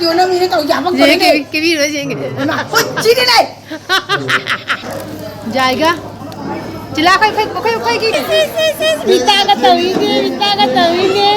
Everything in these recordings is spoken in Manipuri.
video nó mình tàu giảm bằng cái video đó gì mà chi đây này जाएगा चिल्ला कोई की बिता का तवीगे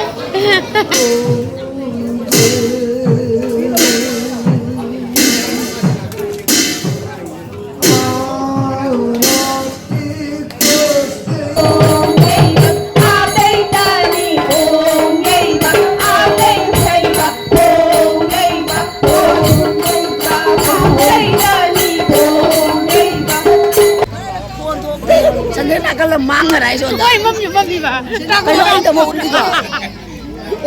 cái là mang ở đây rồi. ôi mâm gì bà cái đó anh tao một đi rồi.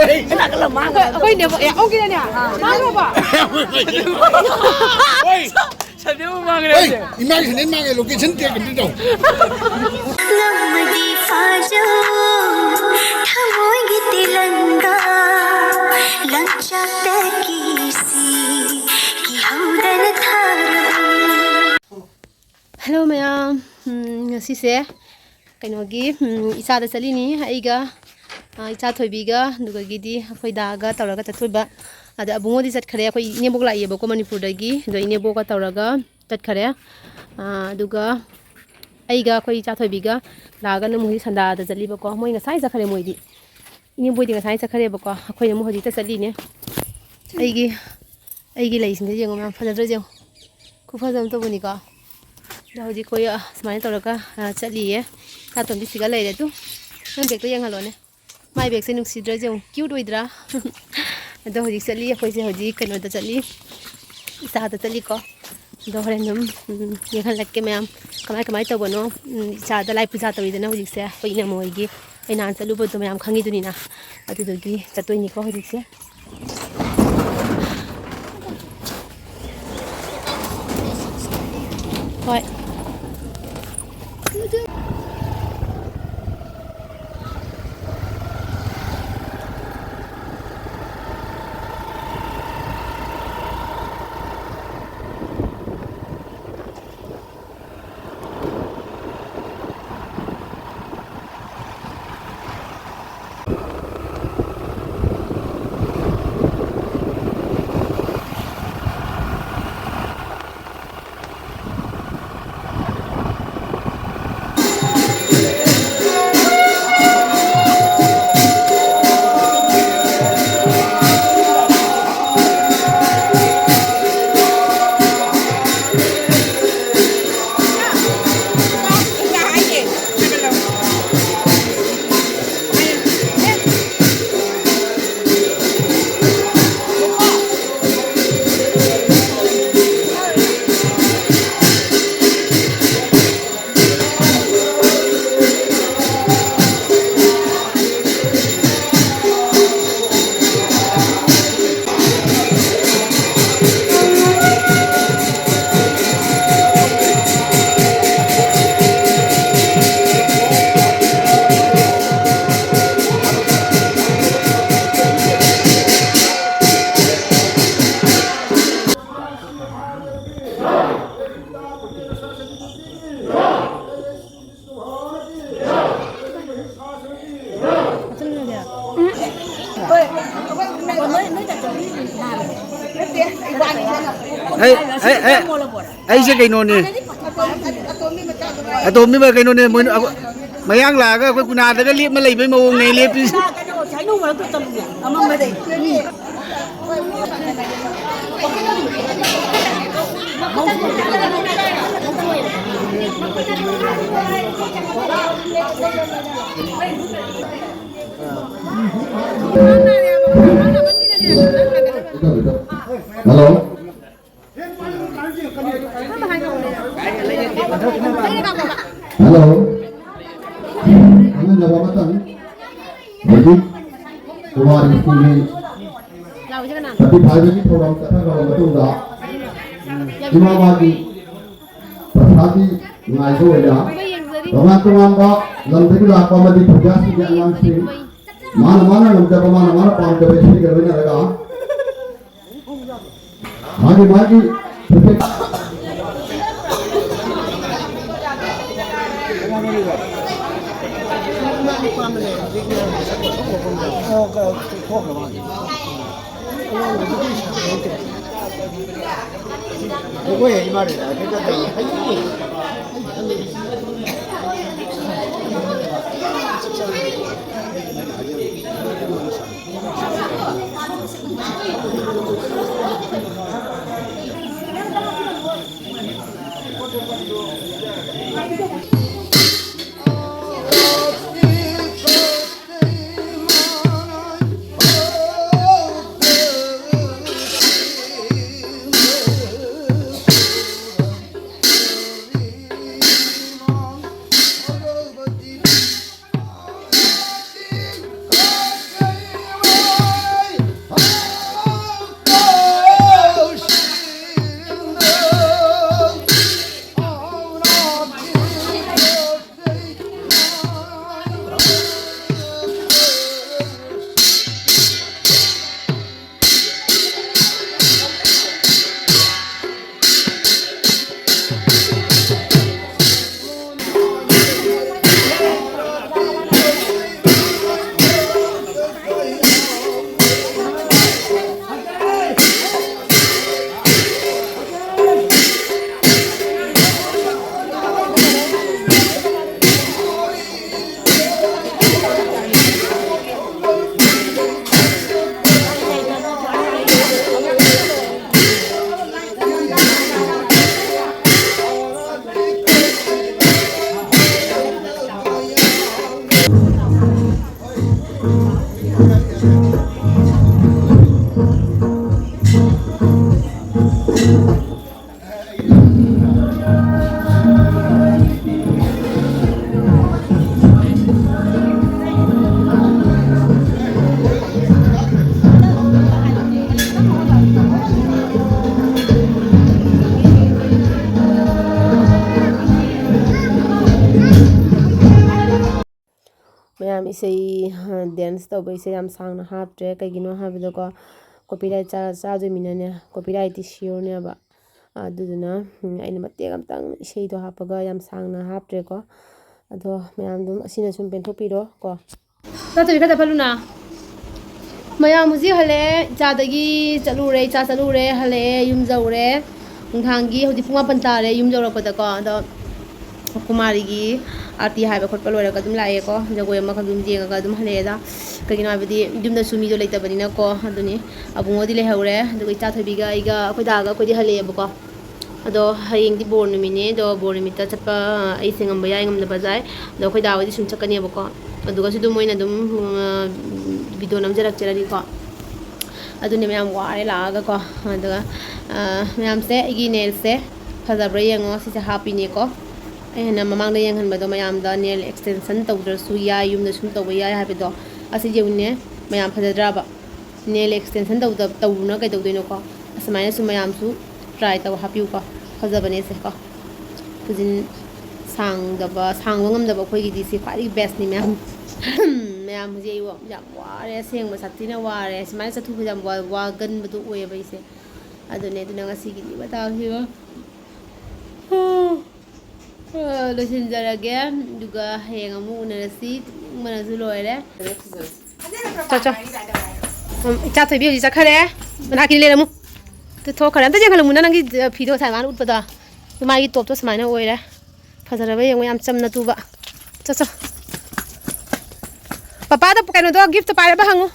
Cái là cái là mang. ôi nếu vậy ông kia nè mang rồi bà ôi sao nếu mang cái này mang thì nên mang cái location kia cái đi đâu hello ma'am ngasi se kainogi isada salini aiga icha thoibiga dugagidi akhoi daga tawraga tathoiba ada abungodi satkhare akhoi inebok laiyeba ko manipur dagi do inebok ka tawraga tatkhare aduga aiga akhoi icha thoibiga daga na muhi sanda da jaliba ko moi ngasai jakhare moidi ineboi di ngasai jakhare ba ko akhoi na muhi ta salini aigi laising de jengo mam fadra jeng ku fadam to buni ko दाउजी कोई समाने तौरका चलिए नातों भी सिगा ले तू नंग बेग तो यंग हलो ने माई बेग से नुकसीद्रा जो क्यूट होइद्रा दो हजी चली अखोई से हजी कनो दा चली इसा दा चली को दो हरे नम यंग लग के मैम कमाई तो बनो इसा दा लाइफ पिसा तो इधर हजी से कोई ना मोईगी आई नान चलू बो तो मैम खंगी दुनी ना अदुदुगी चतोई निको हजी से What? ấy sẽ cái nón này tôm mà cái nón này mới mấy ăn là cái cún nà cái liếp mà lấy với màu này liếp đi hello hello kamu jawab apa jadi keluar dari tapi pagi ini program kita kalau betul dah lima pagi persati ngaji ya teman-teman kok nanti kita apa mau dipuja sih jangan sih mana-mana udah kemana-mana paham ke besi kerana ada magi Ôi, mà để cái ꯃꯌꯥꯝ ꯏꯁꯩ ꯗꯦꯟꯁ ꯇꯧꯕ ꯏꯁꯩ ꯌꯥꯝ ꯁꯥꯡꯅ ꯍꯥꯞꯇ꯭ꯔꯦ ꯀꯩꯒꯤꯅꯣ ꯍꯥꯏꯕꯗꯀꯣ ꯀꯣꯄꯤꯔꯥꯏꯠ ꯆꯥꯗꯣꯏꯃꯤꯅꯅꯦ ꯀꯣꯄꯤꯔꯥꯏꯠꯇꯤ ꯁꯤꯌꯣꯔꯅꯦꯕ ꯑꯗꯨꯗꯨꯅ ꯑꯩꯅ ꯃꯇꯦꯛ ꯑꯃꯇꯪ ꯏꯁꯩꯗꯣ ꯍꯥꯞꯄꯒ ꯌꯥꯝ ꯁꯥꯡꯅ ꯍꯥꯞꯇ꯭ꯔꯦꯀꯣ ꯑꯗꯣ ꯃꯌꯥꯝ ꯑꯗꯨꯝ ꯑꯁꯤꯅ ꯁꯨꯝ ꯄꯦꯟꯊꯣꯛꯄꯤꯔꯣ ꯀꯣ ꯅꯠꯇꯕꯤ ꯈꯛꯇ ꯐꯜꯂꯨꯅ ꯃꯌꯥꯝ ꯍꯧꯖꯤꯛ ꯍꯜꯂꯛꯑꯦ ꯏꯆꯥꯗꯒꯤ ꯆꯠꯂꯨꯔꯦ ꯏꯆꯥ ꯆꯠꯂꯨꯔꯦ ꯍꯜꯂꯛꯑꯦ ꯌꯨꯝ ꯌꯧꯔꯦ ꯅꯨꯡꯗꯥꯡꯒꯤ ꯍꯧꯖꯤꯛ ꯄꯨꯡ 8 ꯇꯥꯔꯦ ꯌꯨꯝ ꯌꯧꯔꯛꯄꯗꯀꯣ ꯑꯗꯣ ꯀꯨꯃꯥꯔꯤꯒꯤ ꯑꯥꯔꯇꯤ ꯍꯥꯏꯕ ꯈꯣꯠꯄ ꯂꯣꯏꯔꯒ ꯑꯗꯨꯝ ꯂꯥꯛꯑꯦꯀꯣ ꯖꯒꯣꯏ ꯑꯃꯈꯛ ꯑꯗꯨꯝ ꯌꯦꯡꯉꯒ ꯑꯗꯨꯝ ꯍꯜꯂꯛꯑꯦꯗ ꯀꯩꯒꯤꯅꯣ ꯍꯥꯏꯕꯗꯤ ꯌꯨꯝꯗꯁꯨ ꯃꯤꯗꯣ ꯂꯩꯇꯕꯅꯤꯅꯀꯣ ꯑꯗꯨꯅꯤ ꯑꯕꯨꯡꯉꯣꯗꯤ ꯂꯩꯍꯧꯔꯦ ꯑꯗꯨꯒ ꯏꯆꯥꯊꯣꯏꯕꯤꯒ ꯑꯩꯒ ꯑꯩꯈꯣꯏ ꯗꯥꯒ ꯑꯩꯈꯣꯏꯗꯤ ꯍꯜꯂꯛꯑꯦꯕꯀꯣ ꯑꯗꯣ ꯍꯌꯦꯡꯗꯤ ꯕꯣꯔ ꯅꯨꯃꯤꯠꯅꯦ ꯑꯗꯣ ꯕꯣꯔ ꯅꯨꯃꯤꯠꯇ ꯆꯠꯄ ꯑꯩꯁꯦ ꯉꯝꯕ ꯌꯥꯏ ꯉꯝꯗꯕ ꯌꯥꯏ ꯑꯗꯣ ꯑꯩꯈꯣꯏ ꯗꯥ ꯍꯣꯏꯗꯤ ꯁꯨꯝ ꯆꯠꯀꯅꯦꯕꯀꯣ ꯑꯗꯨꯒꯁꯨ ꯑꯗꯨꯝ ꯃꯣꯏꯅ ꯑꯗꯨꯝ ꯚꯤꯗꯤꯑꯣ ꯅꯝꯖꯔꯛꯆꯔꯅꯤꯀꯣ ꯑꯗꯨꯅꯦ ꯃꯌꯥꯝ ꯋꯥꯔꯦ ꯂꯥꯛꯑꯒꯀꯣ ꯑꯗꯨꯒ ꯃꯌꯥꯝꯁꯦ ꯑꯩꯒꯤ ꯅꯦꯜꯁꯦ ꯐꯖꯕ꯭ꯔꯥ ꯌꯦꯡꯉꯣ ꯁꯤꯁꯦ ꯍꯥꯞꯄꯤꯅꯦꯀꯣ ꯑꯩꯅ ꯃꯃꯥꯡꯗ ꯌꯦꯡꯍꯟꯕꯗꯣ ꯃꯌꯥꯝꯗ ꯅꯦꯜ ꯑꯦꯛꯁꯇꯦꯟꯁꯟ ꯇꯧꯗ꯭ꯔꯁꯨ ꯌꯥꯏ ꯌꯨꯝꯗ ꯁꯨꯝ ꯇꯧꯕ ꯌꯥꯏ ꯍꯥꯏꯕꯗꯣ ꯑꯁꯤ ꯌꯦꯡꯉꯨꯅꯦ ꯃꯌꯥꯝ ꯐꯖꯗ꯭ꯔꯕ ꯅꯦꯜ ꯑꯦꯛꯁꯇꯦꯟꯁꯟ ꯇꯧꯔꯨꯅ ꯀꯩꯗꯧꯗꯣꯏꯅꯣꯀꯣ ꯑꯁꯨꯃꯥꯏꯅꯁꯨ ꯃꯌꯥꯝꯁꯨ ꯇ꯭ꯔꯥꯏ ꯇꯧ ꯍꯥꯞꯄꯤꯌꯨꯀꯣ ꯐꯖꯕꯅꯦ ꯁꯦ ꯀꯣ ꯈꯨꯖꯤꯟ ꯁꯥꯡꯕ ꯉꯝꯗꯕ ꯑꯩꯈꯣꯏꯒꯤꯗꯤ ꯁꯤ ꯈ꯭ꯋꯥꯏꯗꯒꯤ ꯕꯦꯁꯅꯤ ꯃꯌꯥꯝ ꯃꯌꯥꯝ ꯍꯧꯖꯤꯛ ꯑꯩ ꯌꯥꯝ ꯋꯥꯔꯦ ꯑꯁꯦꯡꯕ ꯁꯥꯊꯤꯅ ꯋꯥꯔꯦ ꯁꯨꯃꯥꯏꯅ ꯆꯠꯊꯣꯛꯄꯁꯦ ꯌꯥꯝ ꯋꯥꯒꯟꯕꯗꯣ ꯑꯣꯏꯌꯦꯕ ꯑꯩꯁꯦ ꯑꯗꯨꯅꯦ ꯑꯗꯨꯅ ꯉꯁꯤꯒꯤꯗꯤ ꯃꯇꯥꯡꯁꯤꯒ ꯂꯣꯏꯁꯤꯟꯖꯔꯒꯦ ꯑꯗꯨꯒ ꯍꯌꯦꯡ ꯑꯃꯨꯛ ꯎꯅꯔꯁꯤ ꯇꯨꯝꯅꯤꯡꯕꯅꯁꯨ ꯂꯣꯏꯔꯦ ꯏꯆꯥ ꯊꯣꯏꯕꯤ ꯍꯧꯖꯤꯛ ꯆꯠꯈꯔꯦ ꯃꯅꯥꯛꯀꯤ ꯂꯩꯔꯝꯃꯨ ꯊꯣꯛꯈꯔꯦ ꯑꯝꯇ ꯌꯦꯡꯍꯜꯂꯝꯃꯨꯅ ꯅꯪꯒꯤ ꯐꯤꯗꯣ ꯉꯁꯥꯏ ꯃꯥꯅ ꯎꯠꯄꯗꯣ ꯃꯥꯒꯤ ꯇꯣꯞꯇꯣ ꯁꯨꯃꯥꯏꯅ ꯑꯣꯏꯔꯦ ꯐꯖꯔꯕ ꯌꯦꯡꯉꯣ ꯌꯥꯝ ꯆꯝꯅ ꯇꯨꯕ ꯆꯠ ꯄꯄꯥꯗ ꯀꯩꯅꯣꯗꯣ ꯒꯤꯐꯇꯣ ꯄꯥꯏꯔꯕ ꯍꯪꯉꯨ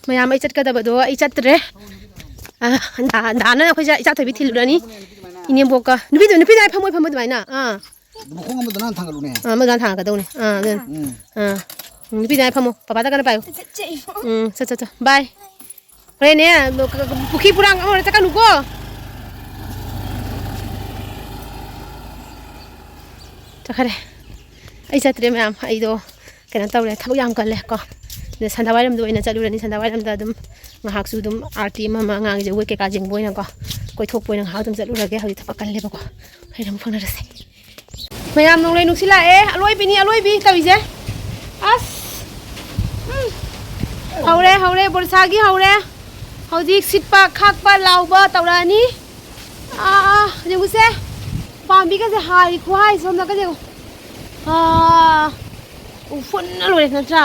ꯃꯌꯥꯝ ꯑꯩ ꯆꯠꯀꯗꯕꯗꯣ ꯑꯩ ꯆꯠꯇ꯭ꯔꯦ ꯗꯥꯅ ꯑꯩꯈꯣꯏ ꯏꯆꯥ ꯊꯣꯏꯕꯤ ꯊꯤꯜꯂꯨꯔꯅꯤ 이니엠보까 누피도 아이 파모이 파모도 많이 나. 무콩 한번 더 난 당가루네. 뭐가 당가도네. 누피도 아이 파모. 바바다 가나 봐요. 자. 바이. 그래네. 너 부키 부랑 오늘 잠깐 누고. 자 그래. 아이 자들이 매 아이도 그냥 따오래 타고 양 갈래 거. 근데 산다와이람도 이나 자루라니 산다와이람도 좀 ngahaksu dum arti mama ngang je weke ka jing boy na ko koi thok boy na ha dum jalu lage hawi thapa kan le ba ko hai ram phone rase mayam nong le nuksila e aloi bi tawi je as haure borsa gi haure hauji sitpa khakpa lauba tawrani jengu se pambi ka se hai khu hai som na ka je ufun na loi na cha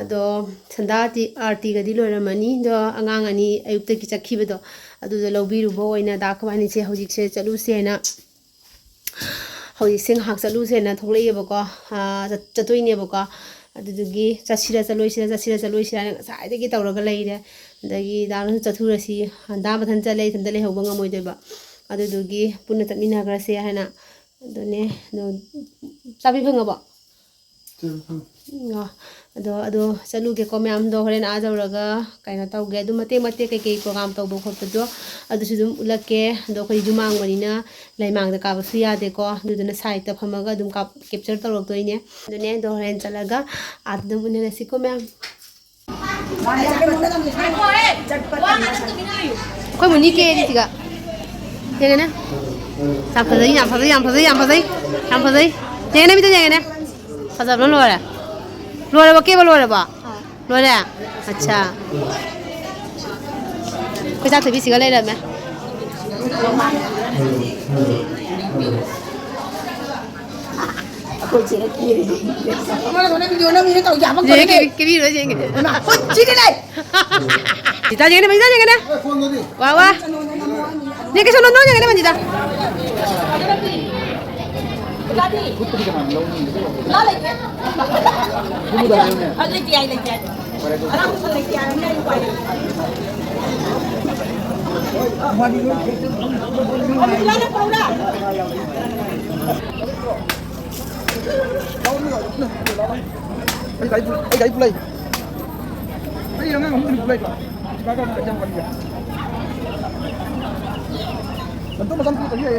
अदो संदाती आरती गदी लोरमनी दो अंगांग अनि अयुक्त की चखिबदो अदुदो लौबिरुबो ओइना दाखबानी से हौजिक से चलुसेना हौजिक सिंग हाक चलुसेना थोलेबको चतोइनेबको अदुदुगी चसिरा चलोइसिरा साइदगी तौरगा लेइरे दगी दानु चथुरसी दा बथन चले थंदले होबंगा मोइदेबा अदुदुगी पुन्ना तमिनाग्रसे हाना अदुने नो चाबी फंगबो अदो चलुगे को मैम दो होरेन आजौरगा कइना तौगे दु मते मते कई प्रोग्राम तौबो खोपदो अदुसु दुम उलके दो खै जुमांग मरिना लाइमांग दा काबसु यादे को दुदना साइड ता फमगा दुम का कैप्चर तौरक्तोइने दुने दो होरेन चलगा आदम उने सिको मैम कोई मुनी के दिगा येगेना साफदई येगेना बितो येगेना फजब लोरा लोरा के लोरा बा लोरा अच्छा कोई साथ भी सिगा ले रे मैं हमारा दोनों वीडियो ना मेरे तो यामा ये के भी रो जेंगे ना ठीक है जीता जेंगे ना फोन दे वाह वाह ये के सुनो नो जेंगे ना जीता ला लेके अगले की आई लेके आराम से लेके आ रहे हैं अभी लाना पौड़ा ai gái play ai yang ngomong play kok sekarang ada jam kerja bentuk macam tu tadi ya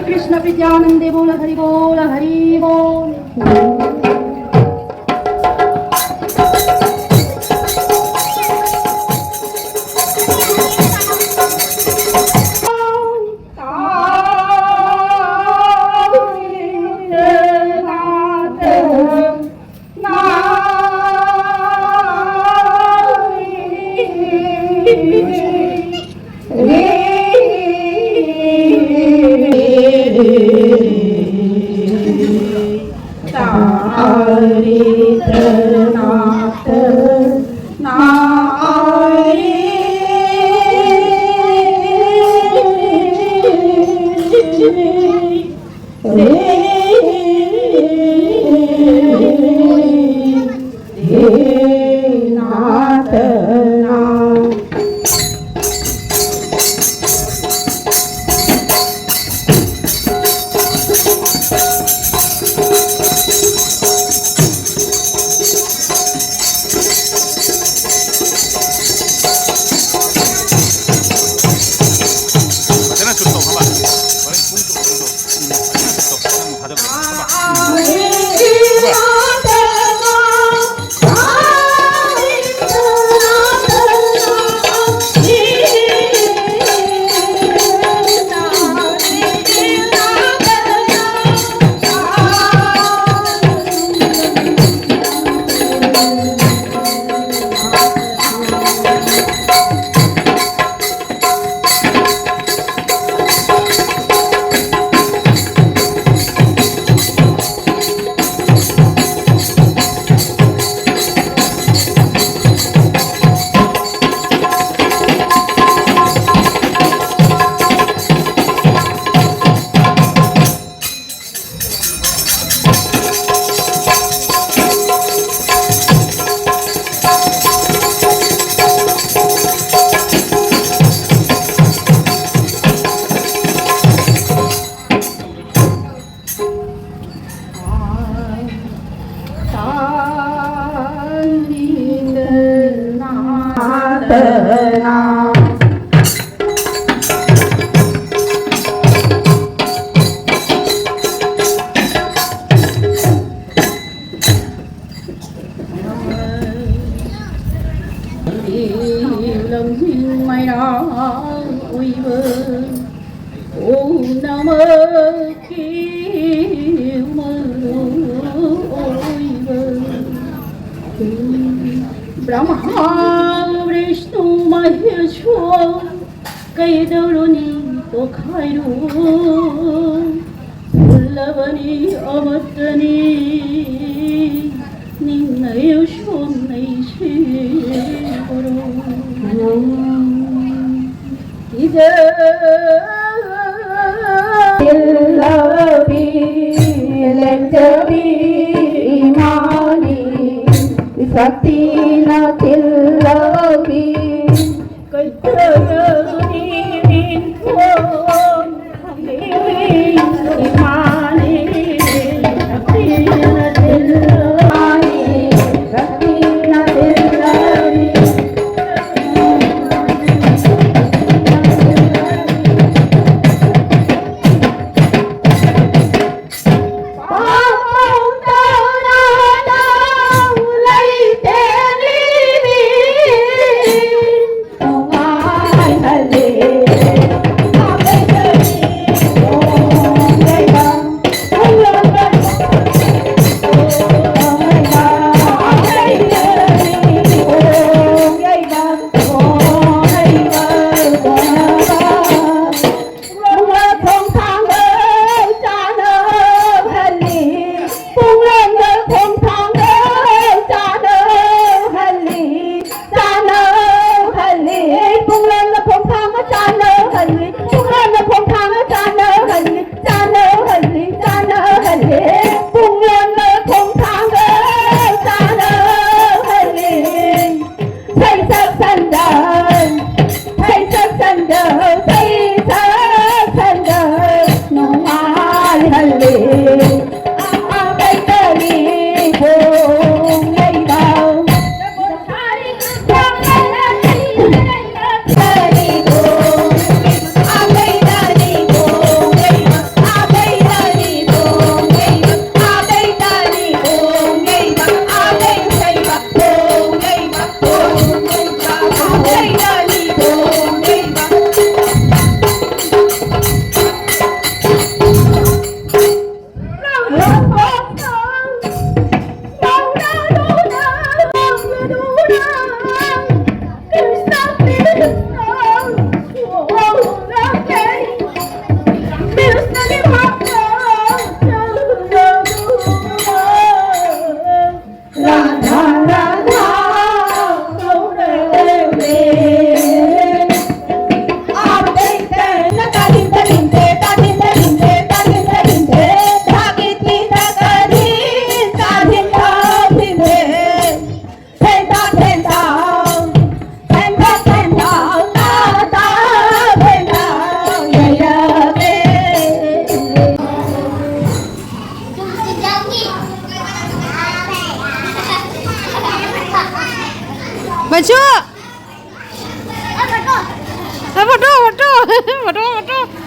Krishna विद्यानंदे बोल हरि बोल हरि बोल Ratana Lâm thiên mây đó uy vân ô nam mơ kiêu mơ ôi vân Brahma Vishnu Maheshwar cây đâu ni to khai ru Lavani amatani ninnayo shonnai shiguru ida illavi lentavi imani Saktina tillavi kaitayani vinton imani saktina tillavi saktina tillavi Baju. Foto.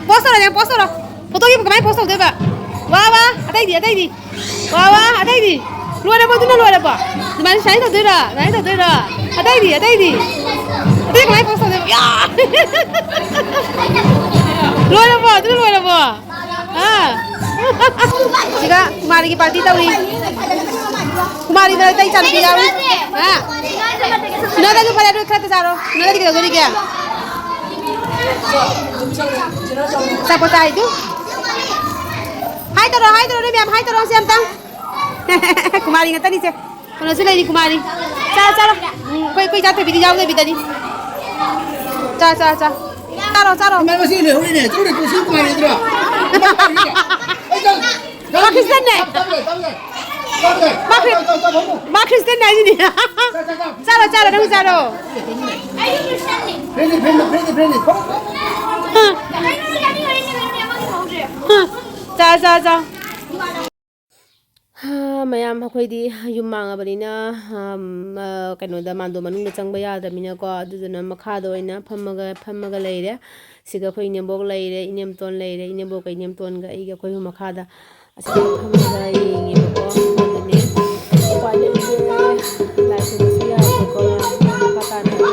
Poso lah, jangan poso lah. Foto ni kemana poso tu pak? Wah, ada di. Wah, ada di. Luar apa tu apa? Di mana saya tahu dah. Ada di. Tadi kemana poso tu? Ya. Luar apa? Jika kumari ki party tahu ni. Kumari dah tadi cantik tahu. Sudah dah jumpa ada kereta saro. Sudah dah kita gini kya? Siapa tahu itu? Hai taro ni biam. Hai taro siam tang. Kumari ngata ni se. Mana sila ni kumari? Caro. Koi jatuh bidi jauh bidi tadi. Caro. Mana masih ni? Huri ni. Curi kursi kumari tu. Mak Kristen ni. Mak Kristen ni. Caro, dah caro. Friendly. Caro. ꯃꯌꯥꯝ ꯑꯩꯈꯣꯏꯗꯤ ꯌꯨꯝ ꯃꯥꯡꯉꯕꯅꯤꯅ ꯀꯩꯅꯣꯗ ꯃꯥꯟꯗꯣ ꯃꯅꯨꯡꯗ ꯆꯪꯕ ꯌꯥꯗ꯭ꯔꯕꯅꯤꯅꯀꯣ ꯑꯗꯨꯗꯨꯅ ꯃꯈꯥꯗ ꯑꯣꯏꯅ ꯐꯝꯃꯒ ꯂꯩꯔꯦ ꯁꯤꯒ ꯑꯩꯈꯣꯏ ꯏꯅꯦꯝꯕꯣꯛ ꯂꯩꯔꯦ ꯏꯅꯦꯝꯇꯣꯟ ꯂꯩꯔꯦ ꯏꯅꯦꯝꯕꯣꯛꯀ ꯏꯅꯦꯝꯇꯣꯟꯒ ꯑꯩꯒ ꯑꯩꯈꯣꯏ ꯃꯈꯥꯗ ꯑꯁꯤꯗ ꯐꯝꯃꯒ ꯌꯦꯡꯉꯦꯕꯀꯣ ꯑꯗꯨꯅꯦ ꯎꯄꯥꯏ ꯂꯩꯇꯦ ꯂꯥꯏ ꯈꯨꯔꯨꯝꯕꯁꯨ ꯌꯥꯗ꯭ꯔꯦꯀꯣ ꯃꯌꯥꯝ ꯃꯈꯥ ꯇꯥꯅ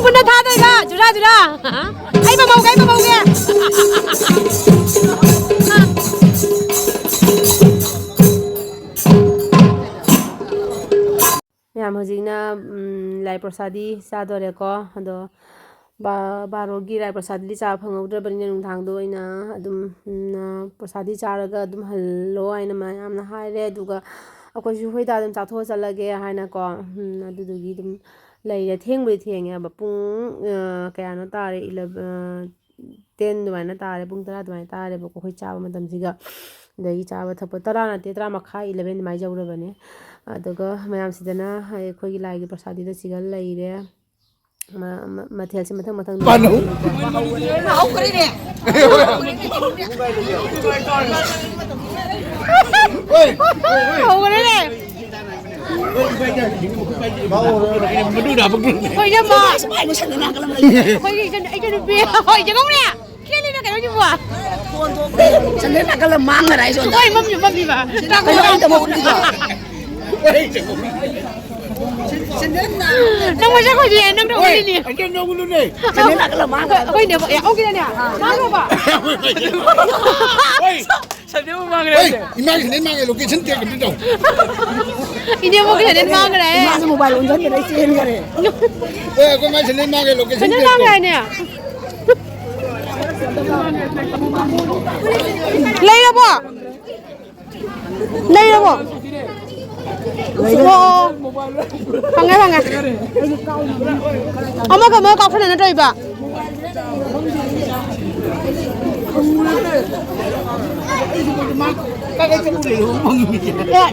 ꯄꯨꯟꯅ ꯊꯥꯗꯣꯏꯕ ꯖꯨꯔꯥ ꯑꯩ ꯃꯃꯧꯒꯦ ꯃꯌꯥꯝ ꯍꯧꯖꯤꯛꯅ ꯂꯥꯏ ꯄ꯭ꯔꯁꯥꯗꯤ ꯆꯥꯗꯣꯔꯦꯀꯣ ꯑꯗꯣ ꯕꯥꯔꯣꯒꯤ ꯂꯥꯏ ꯄ꯭ꯔꯁꯥꯗꯤ ꯆꯥꯕ ꯐꯪꯍꯧꯗ꯭ꯔꯕꯅꯤꯅ ꯅꯨꯡꯗꯥꯡꯗꯣ ꯑꯣꯏꯅ ꯑꯗꯨꯝ ꯄ꯭ꯔꯁꯥꯗꯤ ꯆꯥꯔꯒ ꯑꯗꯨꯝ ꯍꯜꯂꯣ ꯍꯥꯏꯅ ꯃꯌꯥꯝꯅ ꯍꯥꯏꯔꯦ ꯑꯗꯨꯒ ꯑꯩꯈꯣꯏꯁꯨ ꯍꯣꯏꯗ ꯑꯗꯨꯝ ꯆꯥꯊꯣꯛꯑ ꯆꯠꯂꯒꯦ ꯍꯥꯏꯅꯀꯣ ꯑꯗꯨꯗꯨꯒꯤ ꯑꯗꯨꯝ ꯂꯩꯔꯦ ꯊꯦꯡꯕꯨꯗꯤ ꯊꯦꯡꯉꯦꯕ ꯄꯨꯡ ꯀꯌꯥꯅꯣ ꯇꯥꯔꯦ 10 ꯑꯗꯨꯃꯥꯏꯅ ꯇꯥꯔꯦ ꯄꯨꯡ 10 ꯑꯗꯨꯃꯥꯏꯅ ꯇꯥꯔꯦꯕꯀꯣ ꯑꯩꯈꯣই ꯆꯥꯕ ꯃꯇꯝꯁꯤꯒ ꯑꯗꯒꯤ ꯆꯥꯕ ꯊꯛꯄ 10 ꯅꯠꯇꯦ 10 ꯃꯈꯥꯏ 11 ꯑꯗꯨꯃꯥꯏꯅ ꯌꯧꯔꯕꯅꯦ ꯑꯗꯨꯒ ꯃꯌꯥꯝꯁꯤꯗꯅ ꯑꯩꯈꯣꯏꯒꯤ ꯂꯥꯏꯒꯤ ꯄ꯭ꯔꯁꯥꯗꯤꯗ ꯁꯤꯒ ꯂꯩꯔꯦ ꯃꯊꯦꯜꯁꯦ ꯃꯊꯪ Nang masih kau dia, nang dah boleh ni. Anh đâu luôn này. Kau ini apa? Ya, okey dah ni. Mang apa? Ôi, imang cái mang cái location tiền cái đâu. Ini apa kau jadi mang cái? Mang cái mobile unjan cái đấy trên cái này. Ôi, con mang cái mang cái location Kau tiền. mang cái ni. Lay apa? Lay apa? Oh, pangai. Ama kamu kau pernah nak coba? Ya,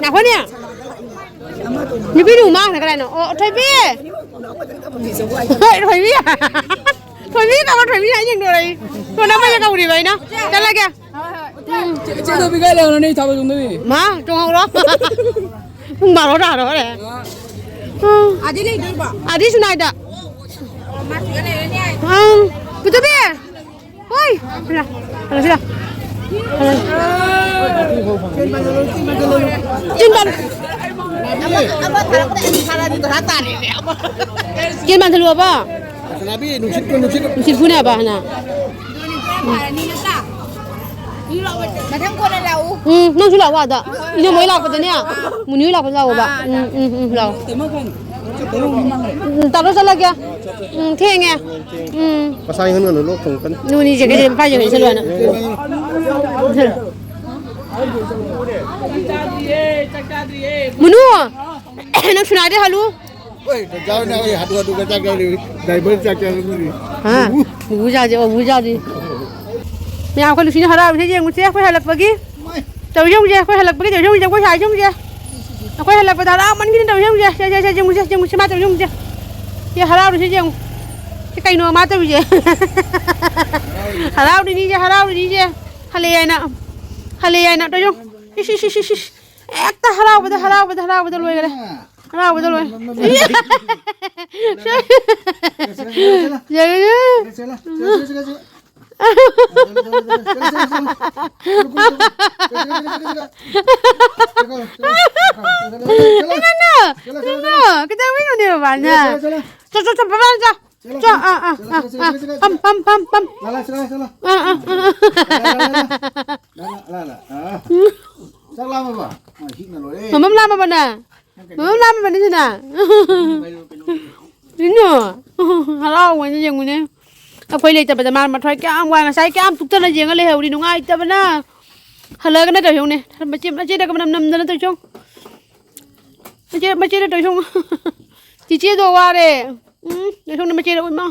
nak apa ni? Ni biru mang nak kan? Oh, coba. Coba. Thôi biết đâu thôi biết anh nhận rồi. Còn nó mới câu đi vậy nó. Chắc là kìa. Chứ tôi bị cái lều này thao dùng đi. Má, trong hậu đó. Không bảo nó ra đó này. Adi ni di ba? Adi sunai dah. Mas cái này ni. Betul be. Oi, sila. Sila. Jinban. Jinban terlalu apa? Nabi nusit Punya apa na? Macam kau dah lau. Nang sulah awak dah. Ini mau ilah pada ni ah. Muni ilah pada awak. Lau. Taruh salah kya? Theng ya. Pasal yang mana lo kan? Nuni jaga dia pakai jaga seluar na. Munu. Nang sunai dia halu. Ôi, cháu này hạt đu cái chắc cái này bớt chắc cái gì. Ha. Buja đi. Mẹ con Lucy hara thế gì cũng sẽ phải halak bagi. Tàu giống gì, phải halak bagi tàu giống gì, phải xài giống gì. Phải halak pada ra mình cái tàu giống gì, giống gì mà tàu giống gì. Ya hara thế gì. Cái cây nó mà tàu gì. Hara đi gì, Hale na tàu giống. Ekta hara pada luai cái. Hara betul loh. Kita wingan dia banyak. Cepat. cho pam Lah salah salah. Lah. Chắc lama ba? Hit na lo eh. mắm lam mà nè mắm lam mà đi thế nào đi nữa hello ngoài như vậy nèเอาไปเลยจะไปจะมาถอยแก้มวางใส่แก้มทุกท่านเลยยังอะไรเหรอดีน้องไอ้จะเป็นน่ะฮัลโหลกันนะตัวชงเนี่ยมาจิ้มได้กันนำนะตัวชงมาจิ้มได้ตัวชงจีตัวว่าเลยตัวชงนี่มาจิ้มได้อุ้ยมา